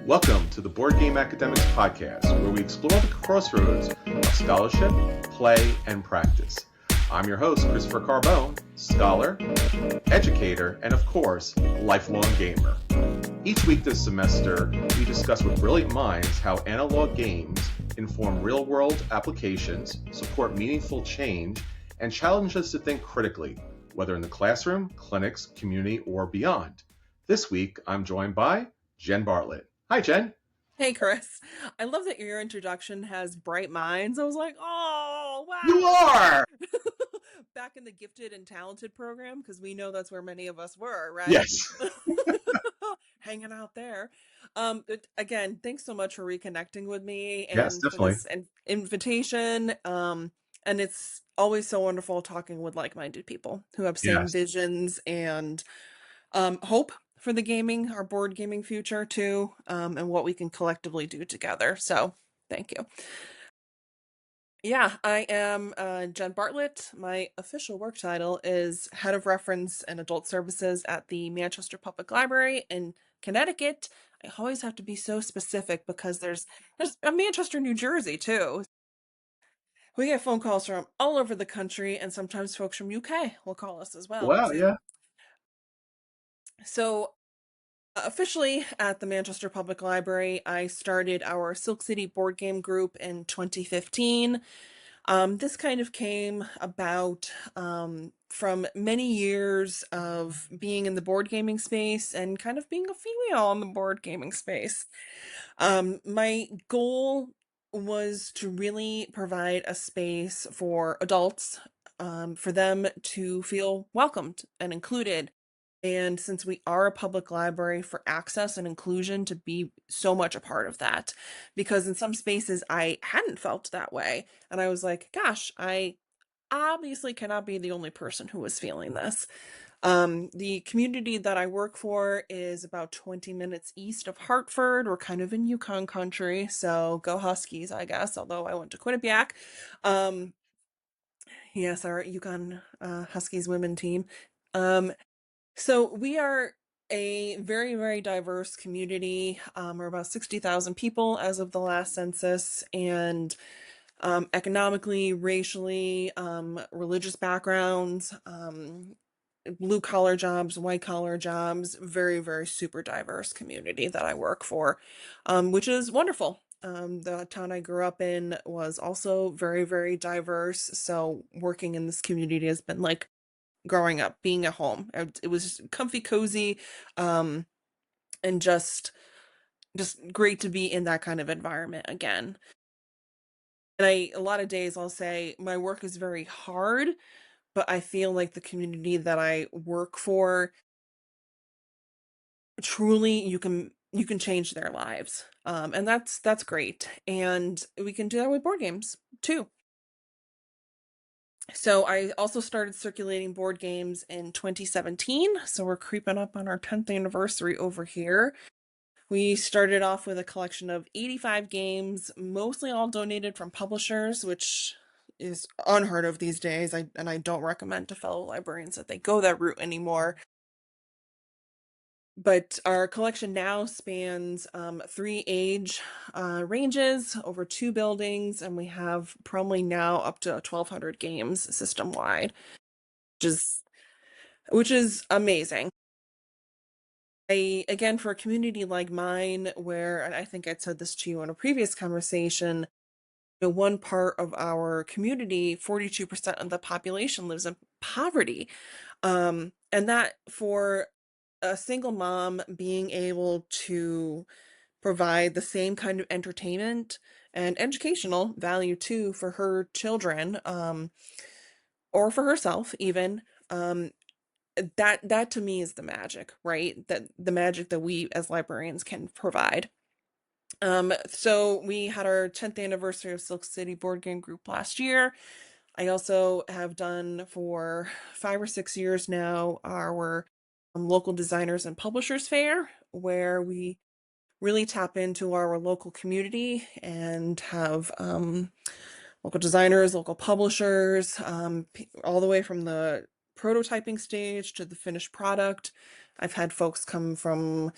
Welcome to the Board Game Academics Podcast, where we explore the crossroads of scholarship, play, and practice. I'm your host, Christopher Carbone, scholar, educator, and of course, lifelong gamer. Each week this semester, we discuss with brilliant minds how analog games inform real-world applications, support meaningful change, and challenge us to think critically, whether in the classroom, clinics, community, or beyond. This week, I'm joined by Jenn Bartlett. Hi, Jen. Hey, Chris. I love that your introduction has bright minds. I was like, oh, wow. You are! Back in the gifted and talented program, because we know that's where many of us were, right? Yes. Hanging out there. Again, thanks so much for reconnecting with me and Yes, for definitely. this invitation. And it's always so wonderful talking with like-minded people who have same Yes. visions and hope for the our board gaming future too, and what we can collectively do together. So thank you. Yeah, I am Jenn Bartlett. My official work title is Head of Reference and Adult Services at the Manchester Public Library in Connecticut. I always have to be so specific because there's a Manchester, New Jersey too. We get phone calls from all over the country, and sometimes folks from UK will call us as well Wow, too. yeah. So officially at the Manchester Public Library, I started our Silk City board game group in 2015. This kind of came about from many years of being in the board gaming space and kind of being a female in the board gaming space. My goal was to really provide a space for adults, for them to feel welcomed and included. And since we are a public library, for access and inclusion to be so much a part of that. Because in some spaces I hadn't felt that way. And I was like, gosh, I obviously cannot be the only person who was feeling this. The community that I work for is about 20 minutes east of Hartford. We're kind of in Yukon country, so go Huskies, I guess, although I went to Quinnipiac. Yes, our Yukon Huskies women team. So we are a very, very diverse community. We're about 60,000 people as of the last census, and economically, racially, religious backgrounds, blue collar jobs, white collar jobs, very, very super diverse community that I work for, which is wonderful. The town I grew up in was also very, very diverse. So working in this community has been like growing up, being at home. It was just comfy, cozy, and just great to be in that kind of environment again. And a lot of days I'll say my work is very hard, but I feel like the community that I work for, truly you can change their lives. And that's great. And we can do that with board games too. So I also started circulating board games in 2017. So we're creeping up on our 10th anniversary over here. We started off with a collection of 85 games, mostly all donated from publishers, which is unheard of these days. And I don't recommend to fellow librarians that they go that route anymore. But our collection now spans 3 age ranges over 2 buildings, and we have probably now up to 1,200 games system-wide, which is amazing. Again, for a community like mine, where, and I think I'd said this to you in a previous conversation, one part of our community, 42% of the population lives in poverty. And that for a single mom being able to provide the same kind of entertainment and educational value too for her children, or for herself even, that to me is the magic, right? That the magic that we as librarians can provide. So we had our 10th anniversary of Silk City Board Game Group last year. I also have done for 5 or 6 years now our local designers and publishers fair, where we really tap into our local community and have local designers, local publishers, all the way from the prototyping stage to the finished product. I've had folks come from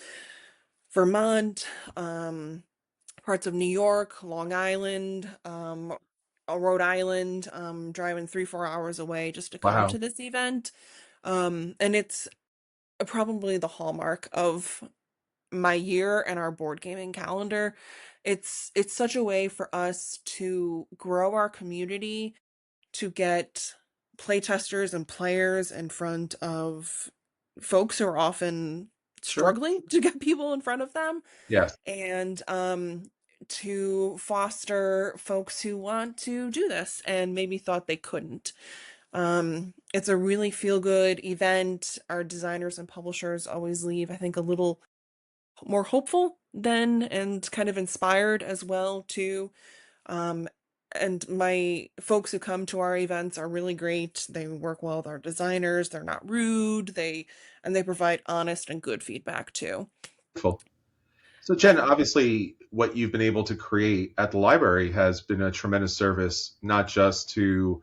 Vermont, parts of New York, Long Island, Rhode Island, driving 3, 4 hours away just to come Wow. to this event. And it's probably the hallmark of my year and our board gaming calendar. It's such a way for us to grow our community, to get playtesters and players in front of folks who are often Sure. struggling to get people in front of them, Yes. and to foster folks who want to do this and maybe thought they couldn't. It's a really feel good event. Our designers and publishers always leave, I think, a little more hopeful than and kind of inspired as well too. Um, and my folks who come to our events are really great. They work well with our designers. They're not rude. They provide honest and good feedback too. Wonderful. So, Jen, obviously, what you've been able to create at the library has been a tremendous service, not just to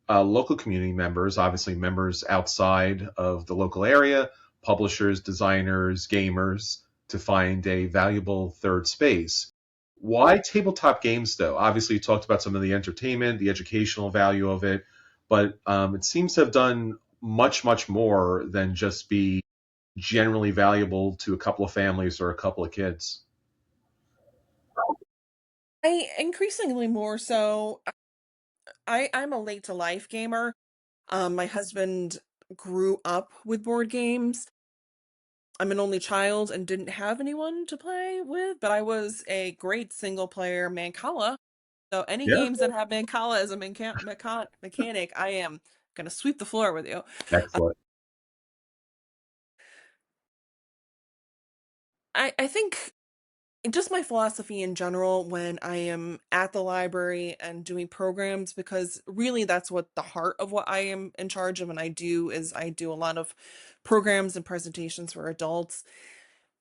local community members, obviously, members outside of the local area, publishers, designers, gamers, to find a valuable third space. Why tabletop games, though? Obviously, you talked about some of the entertainment, the educational value of it, but it seems to have done much, much more than just be generally valuable to a couple of families or a couple of kids. I increasingly more so. I'm a late to life gamer. My husband grew up with board games. I'm an only child and didn't have anyone to play with, but I was a great single player Mancala. So any Yeah. games that have Mancala as a mechanic, I am gonna sweep the floor with you. Excellent. I think just my philosophy in general when I am at the library and doing programs, because really that's what the heart of what I am in charge of and I do a lot of programs and presentations for adults.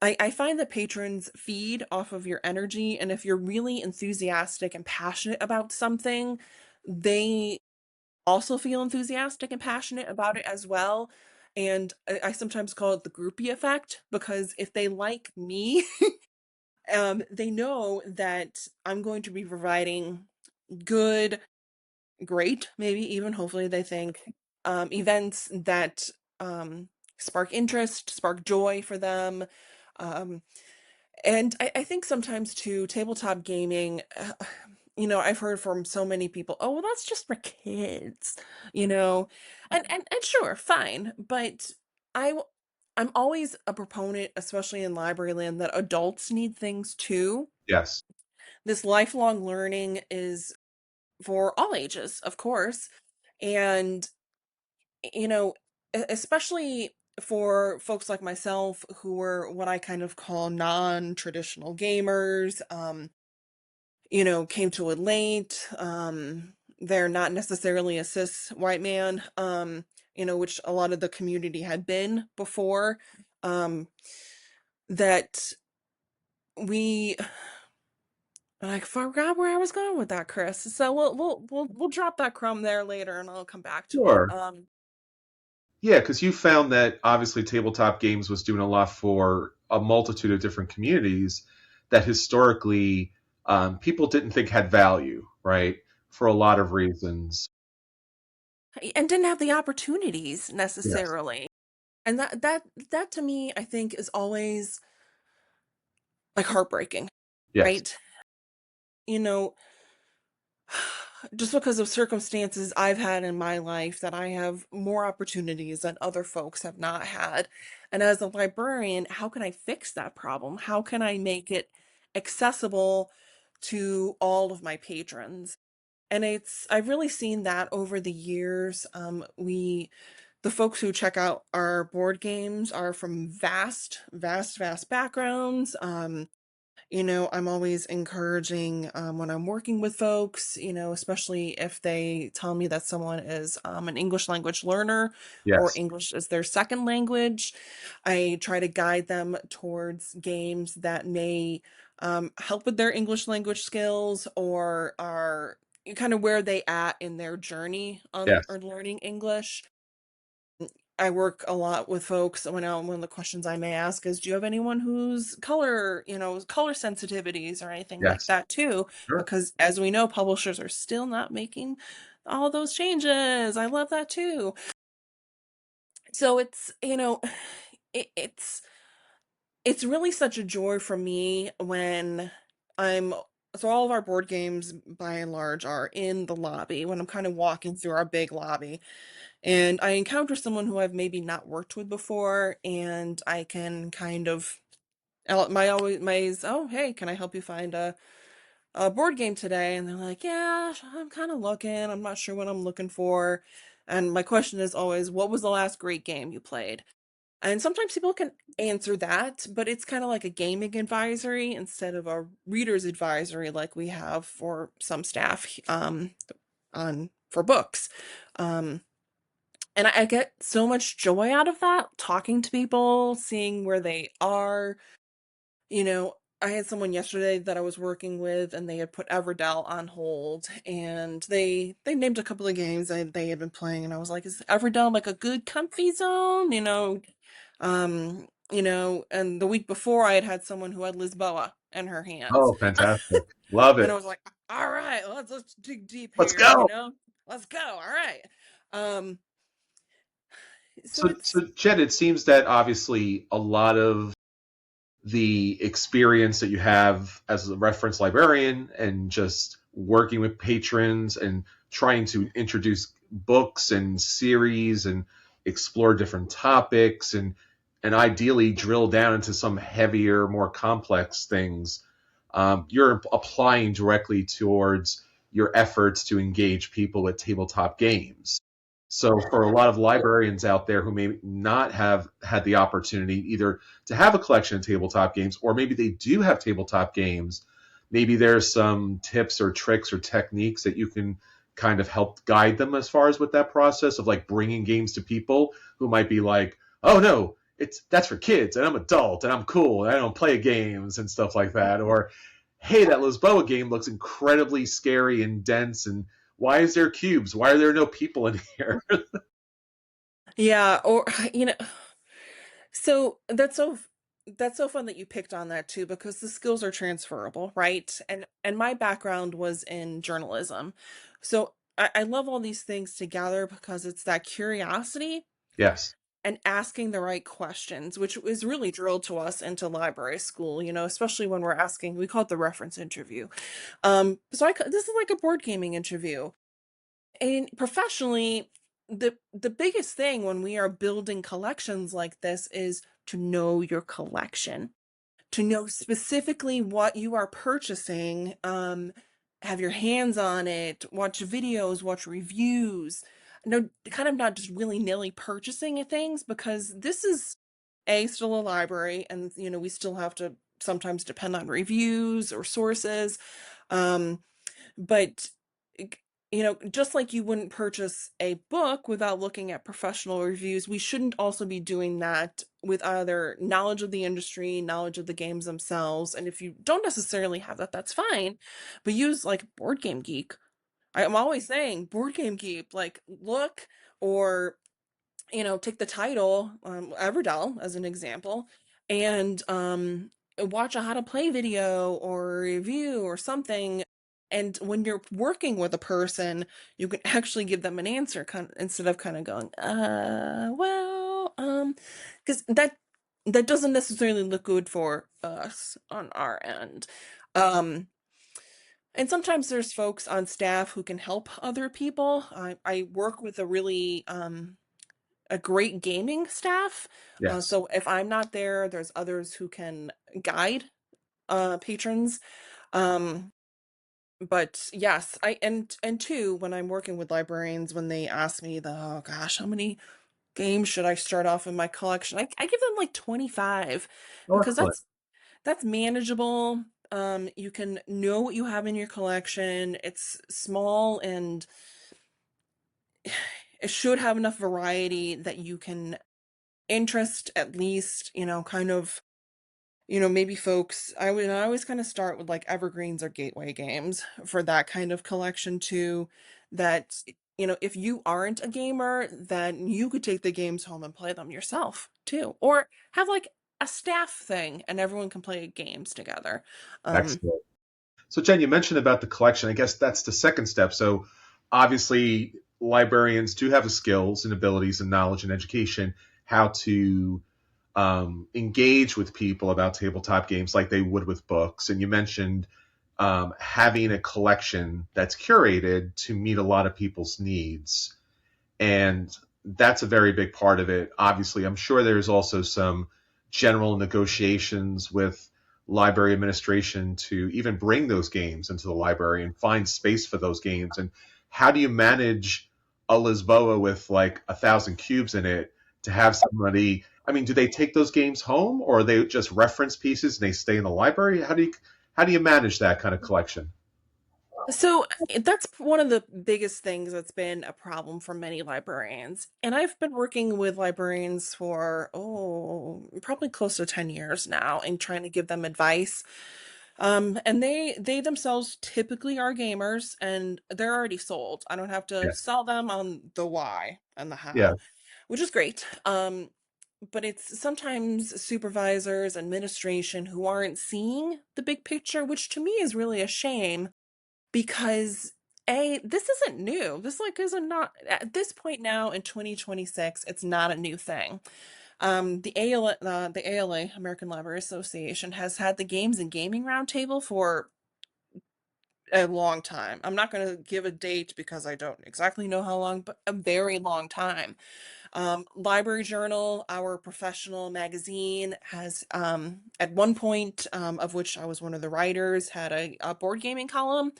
I find that patrons feed off of your energy, and if you're really enthusiastic and passionate about something, they also feel enthusiastic and passionate about it as well. And I sometimes call it the groupie effect, because if they like me, they know that I'm going to be providing good, great, maybe even hopefully they think, events that spark interest, spark joy for them. Um, and I think sometimes too, tabletop gaming, I've heard from so many people, oh, well, that's just for kids, you know, and sure, fine. But I, w- I'm always a proponent, especially in library land, that adults need things too. Yes. This lifelong learning is for all ages, of course. And, you know, especially for folks like myself who were what I kind of call non-traditional gamers, came to it late. They're not necessarily a cis white man, which a lot of the community had been before. Um, that we And I forgot where I was going with that, Chris. So we'll drop that crumb there later, and I'll come back to it. Sure. Yeah, because you found that obviously tabletop games was doing a lot for a multitude of different communities that historically people didn't think had value, right? For a lot of reasons. And didn't have the opportunities Yes. necessarily. And that to me, I think, is always like heartbreaking, Yes. right? You know, just because of circumstances I've had in my life that I have more opportunities than other folks have not had. And as a librarian, how can I fix that problem? How can I make it accessible to all of my patrons? And I've really seen that over the years. The folks who check out our board games are from vast backgrounds. I'm always encouraging, when I'm working with folks, especially if they tell me that someone is an English language learner or Yes. English is their second language. I try to guide them towards games that may help with their English language skills, or are kind of where they at in their journey on Yes. or learning English. I work a lot with folks one of the questions I may ask is, do you have anyone who's color sensitivities or anything like Yes. that too? Sure. Because as we know, publishers are still not making all those changes. I love that too. So it's it's really such a joy for me when I'm so all of our board games by and large are in the lobby when I'm kind of walking through our big lobby and I encounter someone who I've maybe not worked with before and I can kind of oh hey, can I help you find a board game today? And they're like, yeah, I'm kind of looking, I'm not sure what I'm looking for. And my question is always, what was the last great game you played? And sometimes people can answer that, but it's kind of like a gaming advisory instead of a reader's advisory like we have for some staff on for books. Um, and I get so much joy out of that, talking to people, seeing where they are. You know, I had someone yesterday that I was working with, and they had put Everdell on hold, and they named a couple of games that they had been playing, and I was like, "Is Everdell like a good comfy zone?" And the week before, I had had someone who had Lisboa in her hands, Oh, fantastic. Love and it. I was like, "All right, let's dig deep Let's here, go. let's go, all right." Um, so So, it's Jen, it seems that obviously a lot of the experience that you have as a reference librarian and just working with patrons and trying to introduce books and series and explore different topics and ideally drill down into some heavier, more complex things. You're applying directly towards your efforts to engage people with tabletop games. So, for a lot of librarians out there who may not have had the opportunity either to have a collection of tabletop games, or maybe they do have tabletop games, maybe there's some tips or tricks or techniques that you can kind of help guide them as far as with that process of like bringing games to people who might be like, oh no, that's for kids and I'm adult and I'm cool and I don't play games and stuff like that. Or, hey, that Lisboa game looks incredibly scary and dense and why is there cubes? Why are there no people in here? yeah, or you know, so that's so fun that you picked on that too because the skills are transferable, right? And my background was in journalism. So I love all these things together because it's that curiosity Yes. and asking the right questions, which is really drilled to us into library school, especially when we're asking, we call it the reference interview. This is like a board gaming interview. And professionally, the biggest thing when we are building collections like this is to know your collection, to know specifically what you are purchasing, have your hands on it, watch videos, watch reviews. No, kind of not just willy-nilly purchasing things because this is still a library and we still have to sometimes depend on reviews or sources. Um, but just like you wouldn't purchase a book without looking at professional reviews, we shouldn't also be doing that with either knowledge of the industry, knowledge of the games themselves. And if you don't necessarily have that, that's fine. But use like Board Game Geek. I'm always saying Board Game Geek, like look or take the title, Everdell as an example, and watch a how to play video or review or something. And when you're working with a person, you can actually give them an answer instead of kind of going, because that doesn't necessarily look good for us on our end. Um, and sometimes there's folks on staff who can help other people. I work with a great gaming staff. Yes. So if I'm not there, there's others who can guide patrons. Um, but yes, and two, when I'm working with librarians, when they ask me oh gosh, how many games should I start off in my collection? I give them like 25 Oh, because excellent. that's manageable. You can know what you have in your collection. It's small and it should have enough variety that you can interest at least, kind of, maybe folks, I always kind of start with like evergreens or gateway games for that kind of collection too, that if you aren't a gamer, then you could take the games home and play them yourself too, or have like a staff thing and everyone can play games together. Um, Excellent. So, Jen, you mentioned about the collection. I guess that's the second step. So, obviously, librarians do have the skills and abilities and knowledge and education how to engage with people about tabletop games like they would with books. And you mentioned having a collection that's curated to meet a lot of people's needs. And that's a very big part of it. Obviously, I'm sure there's also some general negotiations with library administration to even bring those games into the library and find space for those games. And how do you manage a Lisboa with like 1,000 cubes in it to have somebody? I mean, do they take those games home, or are they just reference pieces and they stay in the library? How do you manage that kind of collection? So that's one of the biggest things that's been a problem for many librarians. And I've been working with librarians for, probably close to 10 years now and trying to give them advice. And they themselves typically are gamers and they're already sold. I don't have to Yes. sell them on the why and the Yeah. how, which is great. But it's sometimes supervisors, administration who aren't seeing the big picture, which to me is really a shame because this isn't new. This like isn't not at this point now in 2026, it's not a new thing. The ALA, American Library Association, has had the Games and Gaming Roundtable for a long time. I'm not going to give a date because I don't exactly know how long, but a very long time. Library Journal, our professional magazine, has at one point, of which I was one of the writers, had a board gaming column.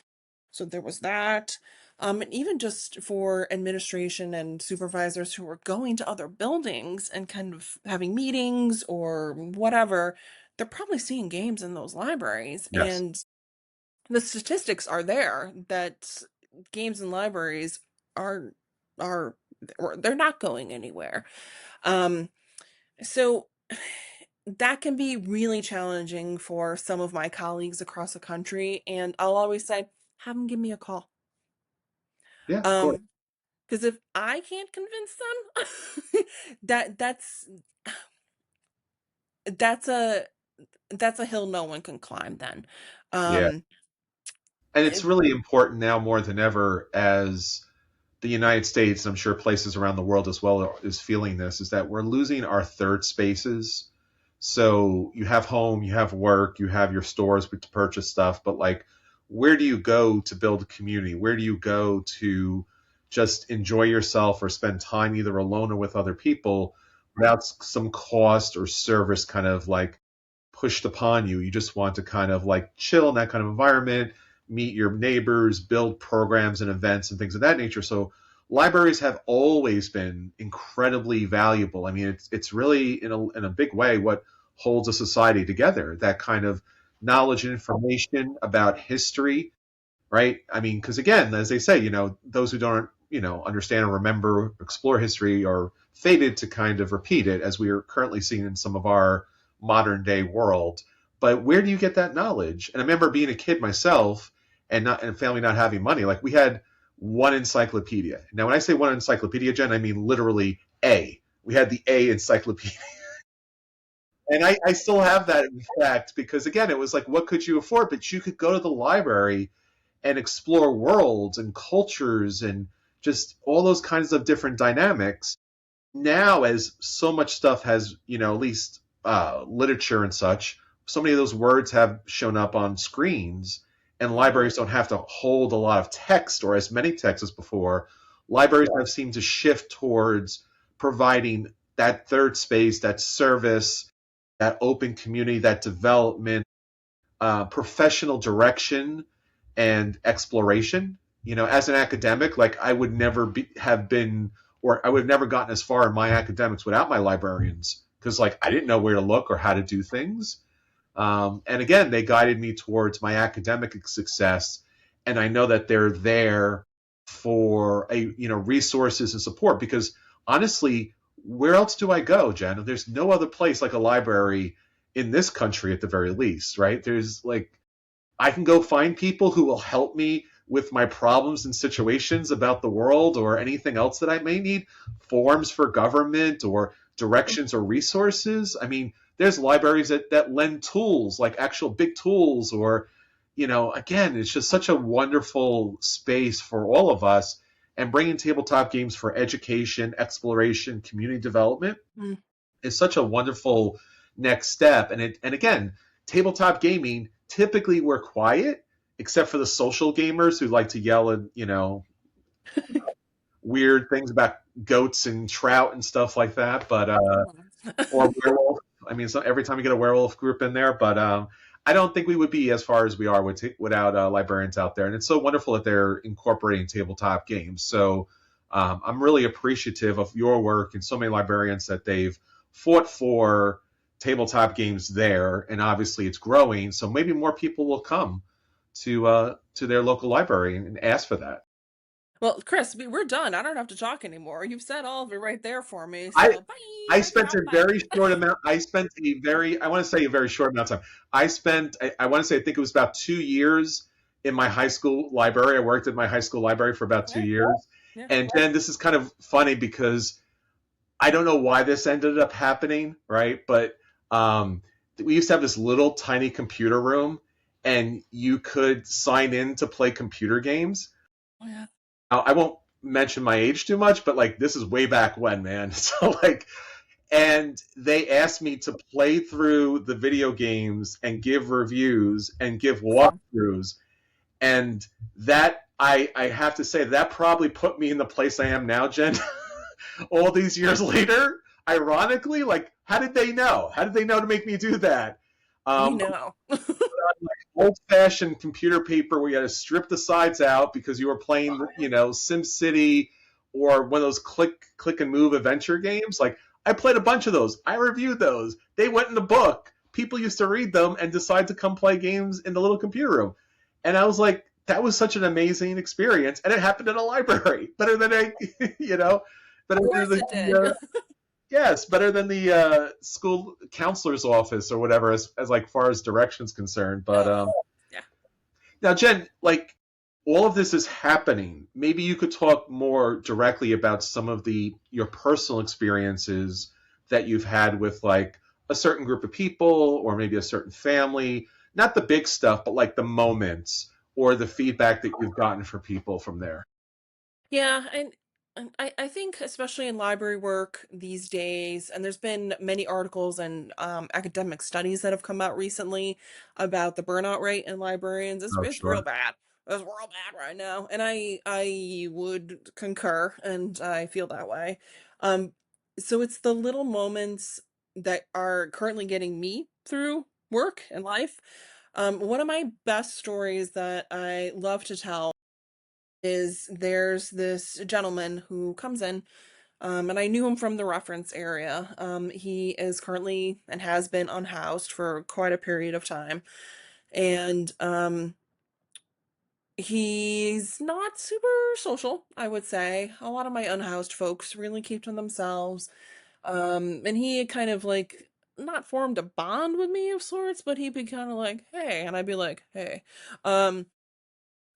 So there was that. And even just for administration and supervisors who were going to other buildings and kind of having meetings or whatever, they're probably seeing games in those libraries. Yes. And the statistics are there that games in libraries are are or they're not going anywhere. Um, so that can be really challenging for some of my colleagues across the country, and I'll always say, have them give me a call. Yeah, of course. Um, because if I can't convince them, that's that's a that's a hill no one can climb then. Yeah. Um, And it's it- really important now more than ever as the United States, I'm sure places around the world as well is feeling this, is that we're losing our third spaces. So you have home, you have work, you have your stores to purchase stuff, but like, where do you go to build a community? Where do you go to just enjoy yourself or spend time either alone or with other people without some cost or service kind of like pushed upon you? You just want to kind of like chill in that kind of environment, meet your neighbors, build programs and events and things of that nature. So libraries have always been incredibly valuable. I mean, it's really in a big way what holds a society together. That kind of knowledge and information about history, right? I mean, because again, as they say, those who don't, understand or remember, explore history are fated to kind of repeat it, as we are currently seeing in some of our modern day world. But where do you get that knowledge? And I remember being a kid myself and family not having money. Like we had one encyclopedia. Now, when I say one encyclopedia, Jen, I mean literally A. We had the A encyclopedia. And I still have that, in fact, because again, it was like, what could you afford? But you could go to the library and explore worlds and cultures and just all those kinds of different dynamics. Now, as so much stuff has, at least literature and such, so many of those words have shown up on screens, and libraries don't have to hold a lot of text or as many texts as before. Libraries have seemed to shift towards providing that third space, that service, that open community, that development, professional direction and exploration. As an academic, like I would never have been, or I would have never gotten as far in my academics without my librarians, because like I didn't know where to look or how to do things. And again, they guided me towards my academic success, and I know that they're there for resources and support. Because honestly, where else do I go, Jen? There's no other place like a library in this country, at the very least, right? There's like I can go find people who will help me with my problems and situations about the world or anything else that I may need, forms for government or directions or resources. I mean, there's libraries that lend tools, like actual big tools, or, again, it's just such a wonderful space for all of us. And bringing tabletop games for education, exploration, community development Mm. is such a wonderful next step. And again, tabletop gaming, typically we're quiet, except for the social gamers who like to yell at, weird things about goats and trout and stuff like that. But or werewolf. I mean, so every time you get a werewolf group in there, but I don't think we would be as far as we are without librarians out there. And it's so wonderful that they're incorporating tabletop games. So I'm really appreciative of your work and so many librarians that they've fought for tabletop games there, and obviously it's growing. So maybe more people will come to their local library and ask for that. Well, Chris, we're done. I don't have to talk anymore. You've said all of it right there for me. I So bye. I I can spent hop a back. very short amount. I want to say a very short amount of time. I want to say, I think it was about 2 years in my high school library. I worked at my high school library for about two Okay. years. Yeah. And then this is kind of funny because I don't know why this ended up happening, right? But we used to have this little tiny computer room, and you could sign in to play computer games. Oh, yeah. I won't mention my age too much, but like this is way back when, man. So like, and they asked me to play through the video games and give reviews and give Awesome. walkthroughs, and that I have to say that probably put me in the place I am now, Jen. All these years later, ironically, like how did they know? How did they know to make me do that? We Um, know. Old-fashioned computer paper where you had to strip the sides out because you were playing, Sim City or one of those click and move adventure games. Like I played a bunch of those. I reviewed those. They went in the book. People used to read them and decide to come play games in the little computer room. And I was like, that was such an amazing experience, and it happened in a library. Better than better Of than course it did. yes, better than the school counselor's office or whatever, as like far as directions concerned. But Oh, yeah. now, Jen, like all of this is happening. Maybe you could talk more directly about some of your personal experiences that you've had with like a certain group of people or maybe a certain family. Not the big stuff, but like the moments or the feedback that you've gotten from people from there. Yeah, and I think especially in library work these days, and there's been many articles and academic studies that have come out recently about the burnout rate in librarians. Oh, It's real sure. bad. It's real bad right now, and I would concur, and I feel that way. Um, so it's the little moments that are currently getting me through work and life. One of my best stories that I love to tell is there's this gentleman who comes in, and I knew him from the reference area. He is currently and has been unhoused for quite a period of time, and he's not super social, I would say. A lot of my unhoused folks really keep to themselves, and he had kind of like not formed a bond with me of sorts, but he'd be kind of like, "Hey," and I'd be like, "Hey." Um,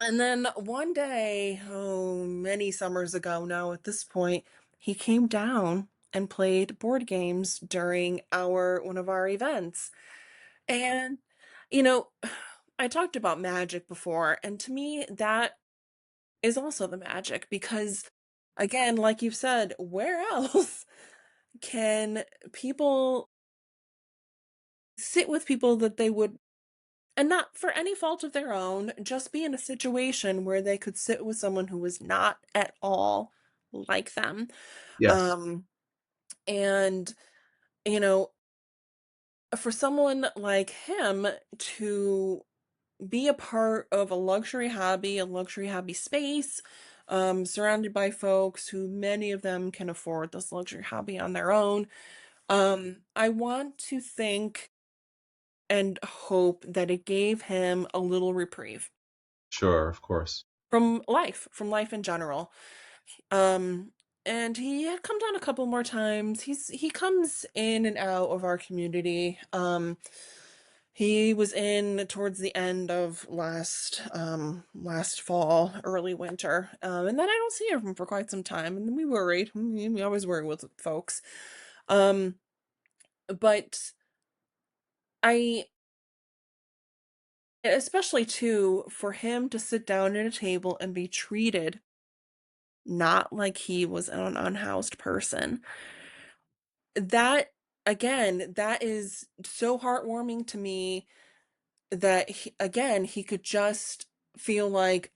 And then one day, oh, many summers ago now at this point, he came down and played board games during our one of our events. And, you know, I talked about magic before, and to me, that is also the magic because, again, like you've said, where else can people sit with people that they would, and not for any fault of their own, just be in a situation where they could sit with someone who was not at all like them. Yes, Um, and, you know, for someone like him to be a part of a luxury hobby space, surrounded by folks who many of them can afford this luxury hobby on their own. I want to think and hope that it gave him a little reprieve sure, of course. from life in general. Um, and he had come down a couple more times. He comes in and out of our community. He was in towards the end of last fall, early winter, and then I don't see him for quite some time, and then we worried. We always worry with folks, um, but I, especially too, for him to sit down at a table and be treated not like he was an unhoused person. That again, that is so heartwarming to me that he could just feel like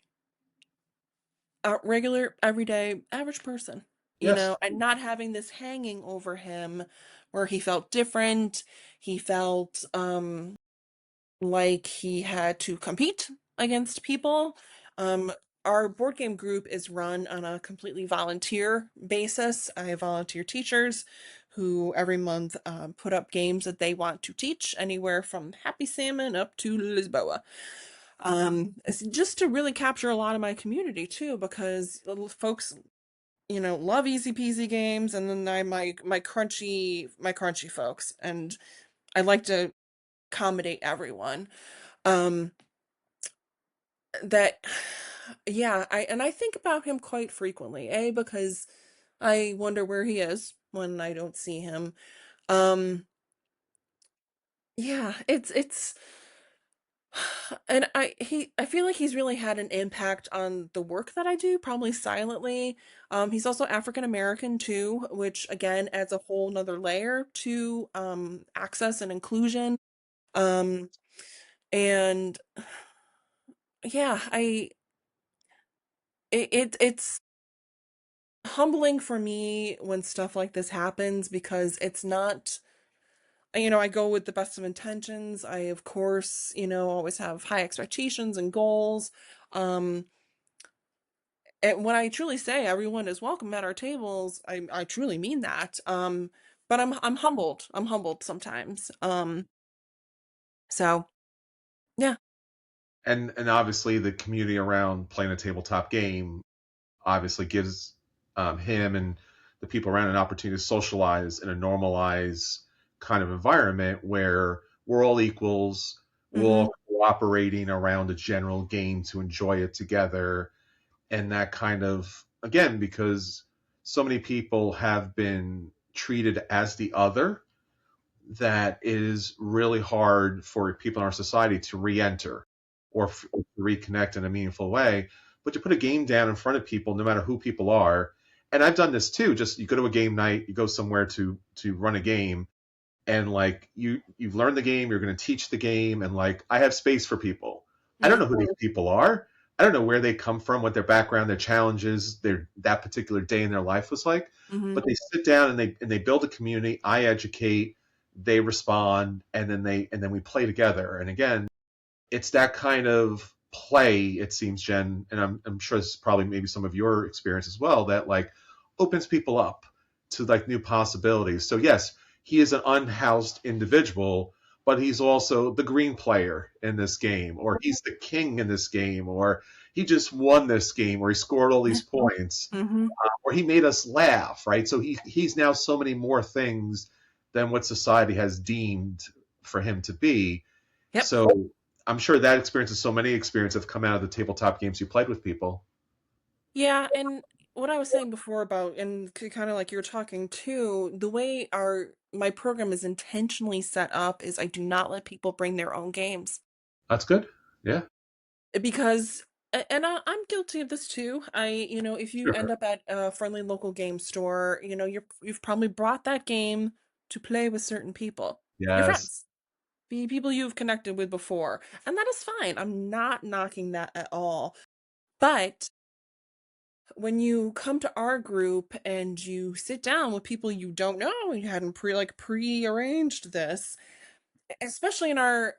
a regular, everyday, average person, Yes. and not having this hanging over him where he felt different. He felt like he had to compete against people. Um, our board game group is run on a completely volunteer basis. I have volunteer teachers who every month put up games that they want to teach, anywhere from Happy Salmon up to Lisboa. It's just to really capture a lot of my community too, because little folks, love easy peasy games, and then my crunchy folks, and I like to accommodate everyone. Um, that yeah, I think about him quite frequently, because I wonder where he is when I don't see him. Um, yeah, it's and I feel like he's really had an impact on the work that I do, probably silently. He's also African American too, which again adds a whole nother layer to access and inclusion. Um, and yeah, it's humbling for me when stuff like this happens, because it's not, I go with the best of intentions. I, of course, always have high expectations and goals. Um, and when I truly say everyone is welcome at our tables, I truly mean that. But I'm humbled. I'm humbled sometimes. So yeah. And obviously the community around playing a tabletop game obviously gives him and the people around an opportunity to socialize in a normalized kind of environment where we're all equals, we're Mm-hmm. all cooperating around a general game to enjoy it together. And that kind of, again, because so many people have been treated as the other, that is really hard for people in our society to re-enter or to reconnect in a meaningful way. But to put a game down in front of people, no matter who people are, and I've done this too. Just you go to a game night, you go somewhere to run a game, and like you've learned the game, you're going to teach the game, and like I have space for people. I don't Mm-hmm. know who these people are. I don't know where they come from, what their background, their challenges, their that particular day in their life was like. Mm-hmm. But they sit down and they build a community. I educate, they respond, and then we play together. And again, it's that kind of play, it seems, Jen, and I'm sure this is probably maybe some of your experience as well, that like opens people up to like new possibilities. So yes, he is an unhoused individual, but he's also the green player in this game, or he's the king in this game, or he just won this game, or he scored all these points, Mm-hmm. or he made us laugh, right? So he's now so many more things than what society has deemed for him to be. Yep. So I'm sure that experience and so many experiences have come out of the tabletop games you played with people. Yeah, and what I was saying before about, and kind of like you're talking too, the way my program is intentionally set up is I do not let people bring their own games. That's good. Yeah. Because and I'm guilty of this too. If you Sure. end up at a friendly local game store, you've probably brought that game to play with certain people, your Yes. friends, the people you've connected with before, and that is fine. I'm not knocking that at all. But when you come to our group and you sit down with people you don't know, you hadn't prearranged this, especially in our,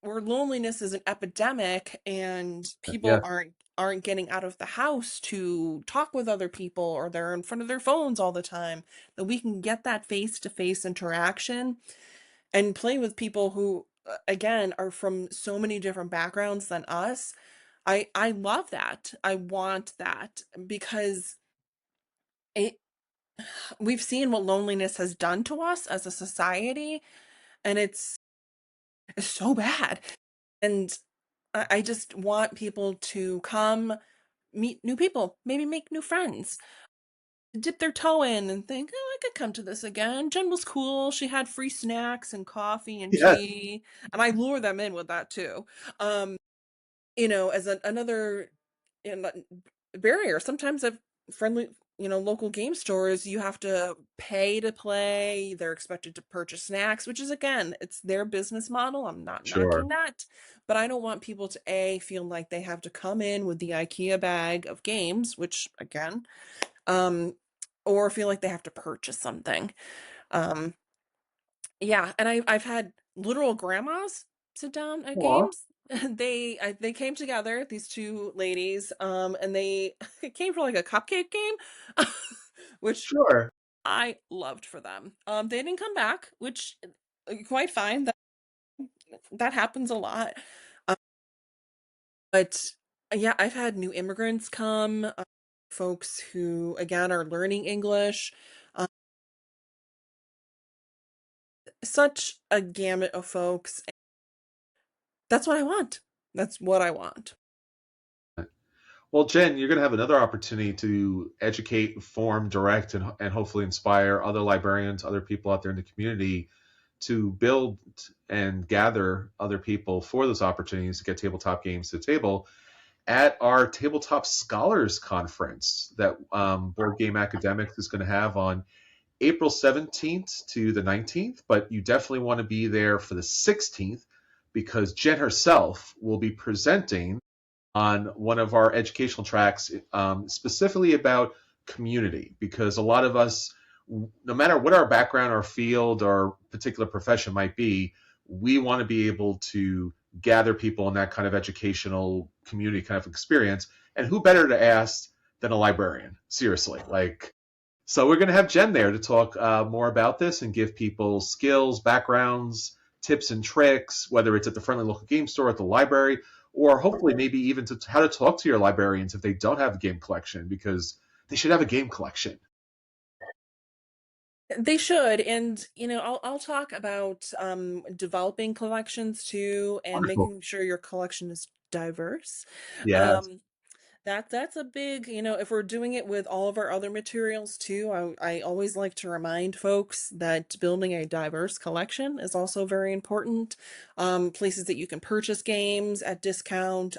where loneliness is an epidemic and people Yes. aren't getting out of the house to talk with other people, or they're in front of their phones all the time, that we can get that face-to-face interaction and play with people who again are from so many different backgrounds than us. I love that. I want that, because it we've seen what loneliness has done to us as a society, and is so bad. And I just want people to come meet new people, maybe make new friends, dip their toe in and think, oh, I could come to this again. Jen was cool. She had free snacks and coffee and Yeah, tea. And I lure them in with that too. Um, as another you know, barrier. Sometimes at friendly, local game stores, you have to pay to play. They're expected to purchase snacks, which is again, it's their business model. I'm not sure. knocking that, but I don't want people to feel like they have to come in with the IKEA bag of games, which again, um, or feel like they have to purchase something. Um, yeah, and I've had literal grandmas sit down at Aw, games. They came together, these two ladies, and they it came for like a cupcake game, which sure. I loved for them. They didn't come back, which quite fine. That happens a lot. Uh, but yeah, I've had new immigrants come, folks who again are learning English. Uh, Such a gamut of folks. That's what I want. That's what I want. Well, Jen, you're going to have another opportunity to educate, inform, direct, and hopefully inspire other librarians, other people out there in the community to build and gather other people for those opportunities to get tabletop games to the table at our Tabletop Scholars Conference that Board Game Academics is going to have on April 17th to the 19th. But you definitely want to be there for the 16th because Jen herself will be presenting on one of our educational tracks, specifically about community, because a lot of us, no matter what our background, our field, our particular profession might be, we want to be able to gather people in that kind of educational community kind of experience. And who better to ask than a librarian? Seriously, like, so we're going to have Jen there to talk more about this and give people skills, backgrounds, tips and tricks, whether it's at the friendly local game store, at the library, or hopefully maybe even to how to talk to your librarians if they don't have a game collection, because they should have a game collection. They should, and I'll talk about developing collections too, and Wonderful. making sure your collection is diverse. Yes. Um, that's a big, if we're doing it with all of our other materials too, I always like to remind folks that building a diverse collection is also very important. Places that you can purchase games at discount,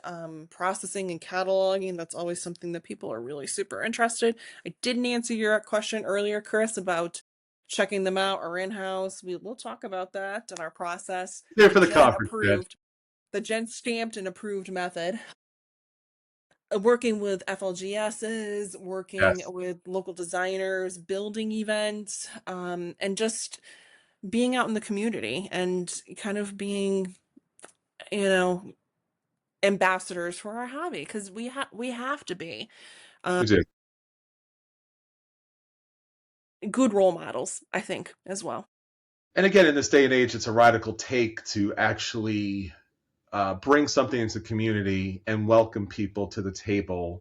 processing and cataloging, that's always something that people are really super interested. I didn't answer your question earlier, Chris, about checking them out or in-house. We'll talk about that in our process. There The for the Gen conference, Jen. approved, the Gen stamped and approved method. Working with FLGSs, working Yes. with local designers, building events, and just being out in the community and kind of being, you know, ambassadors for our hobby because we have to be We do. good role models, I think, as well. And again, in this day and age, it's a radical take to actually bring something into the community and welcome people to the table.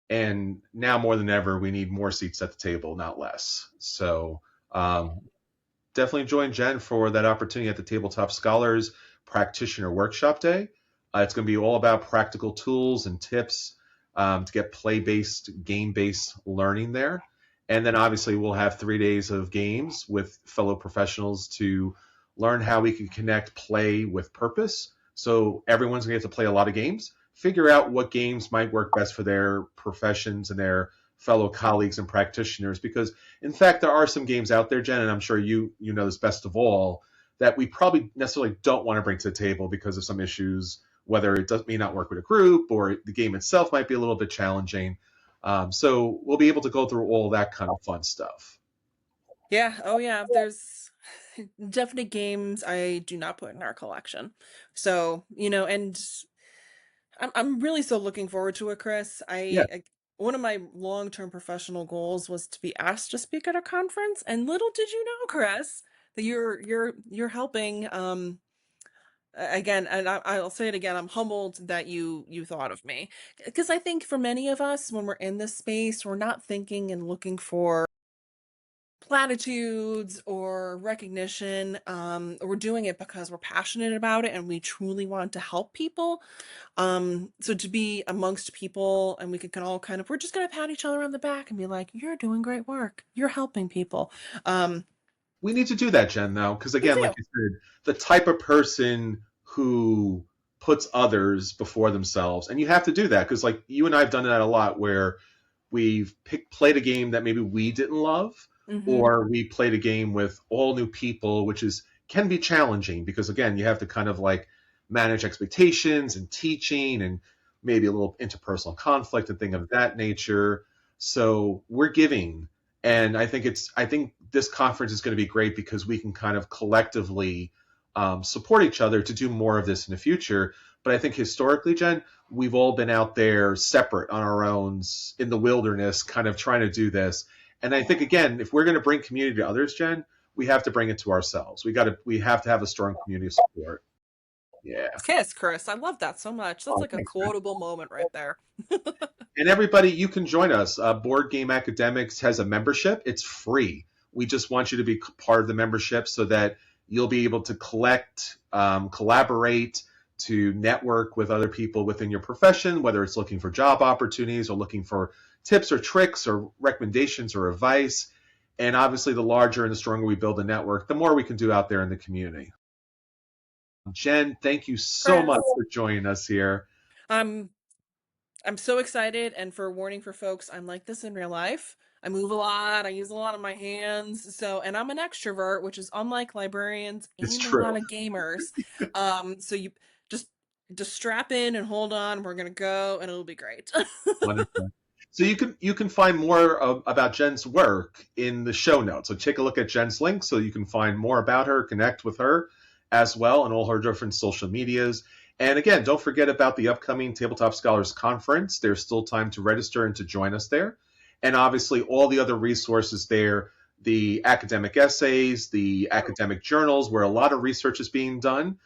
And now more than ever, we need more seats at the table, not less. So um, definitely join Jen for that opportunity at the Tabletop Scholars Practitioner Workshop Day. It's going to be all about practical tools and tips to get play-based, game-based learning there. And then obviously we'll have 3 days of games with fellow professionals to learn how we can connect play with purpose. So everyone's going to get to play a lot of games, figure out what games might work best for their professions and their fellow colleagues and practitioners, because in fact, there are some games out there, Jen, and I'm sure you know this best of all, that we probably necessarily don't want to bring to the table because of some issues, whether it may not work with a group or the game itself might be a little bit challenging. So we'll be able to go through all that kind of fun stuff. Yeah, oh yeah, there's definite games I do not put in our collection. So, and I'm really so looking forward to it, Chris. Yeah, One of my long-term professional goals was to be asked to speak at a conference, and little did you know, Chris, that you're helping again, and I'll say it again, I'm humbled that you thought of me. Because I think for many of us when we're in this space, we're not thinking and looking for platitudes or recognition. We're doing it because we're passionate about it and we truly want to help people. So to be amongst people and we can all kind of, we're just going to pat each other on the back and be like, you're doing great work. You're helping people. Um, We need to do that, Jen, though, because we again, like do. you said, the type of person who puts others before themselves, and you have to do that because, like, you and I have done that a lot, where we've played a game that maybe we didn't love, Hmm. or we played a game with all new people, which is can be challenging because again, you have to kind of like manage expectations and teaching and maybe a little interpersonal conflict and thing of that nature. So we're giving, and I think this conference is going to be great because we can kind of collectively support each other to do more of this in the future. But I think historically, Jen, we've all been out there separate on our own in the wilderness, kind of trying to do this. And I think again, if we're going to bring community to others, Jen, we have to bring it to ourselves. We have to have a strong community support. Yeah. Kiss, Chris. I love that so much. That's Oh, like a thanks, man. quotable moment right there. And everybody, you can join us. Board Game Academics has a membership. It's free. We just want you to be part of the membership so that you'll be able to collect, collaborate, to network with other people within your profession, whether it's looking for job opportunities or looking for tips or tricks or recommendations or advice. And obviously, the larger and the stronger we build a network, the more we can do out there in the community. Jen, thank you so Chris. much for joining us here. I'm I'm so excited, and for warning for folks, I'm like this in real life. I move a lot, I use a lot of my hands, so and I'm an extrovert, which is unlike librarians It's and a true. lot of gamers. So you just just strap in and hold on. We're gonna go, and it'll be great. Wonderful. So you can find more about Jen's work in the show notes. So take a look at Jen's link so you can find more about her, connect with her as well, and all her different social medias. And again, don't forget about the upcoming Tabletop Scholars Conference. There's still time to register and to join us there. And obviously, all the other resources there, the academic essays, the academic journals, where a lot of research is being done.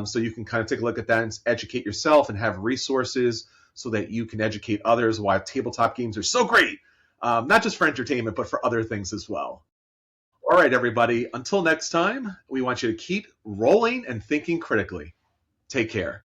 So you can kind of take a look at that and educate yourself and have resources so that you can educate others why tabletop games are so great, not just for entertainment, but for other things as well. All right, everybody. Until next time, we want you to keep rolling and thinking critically. Take care.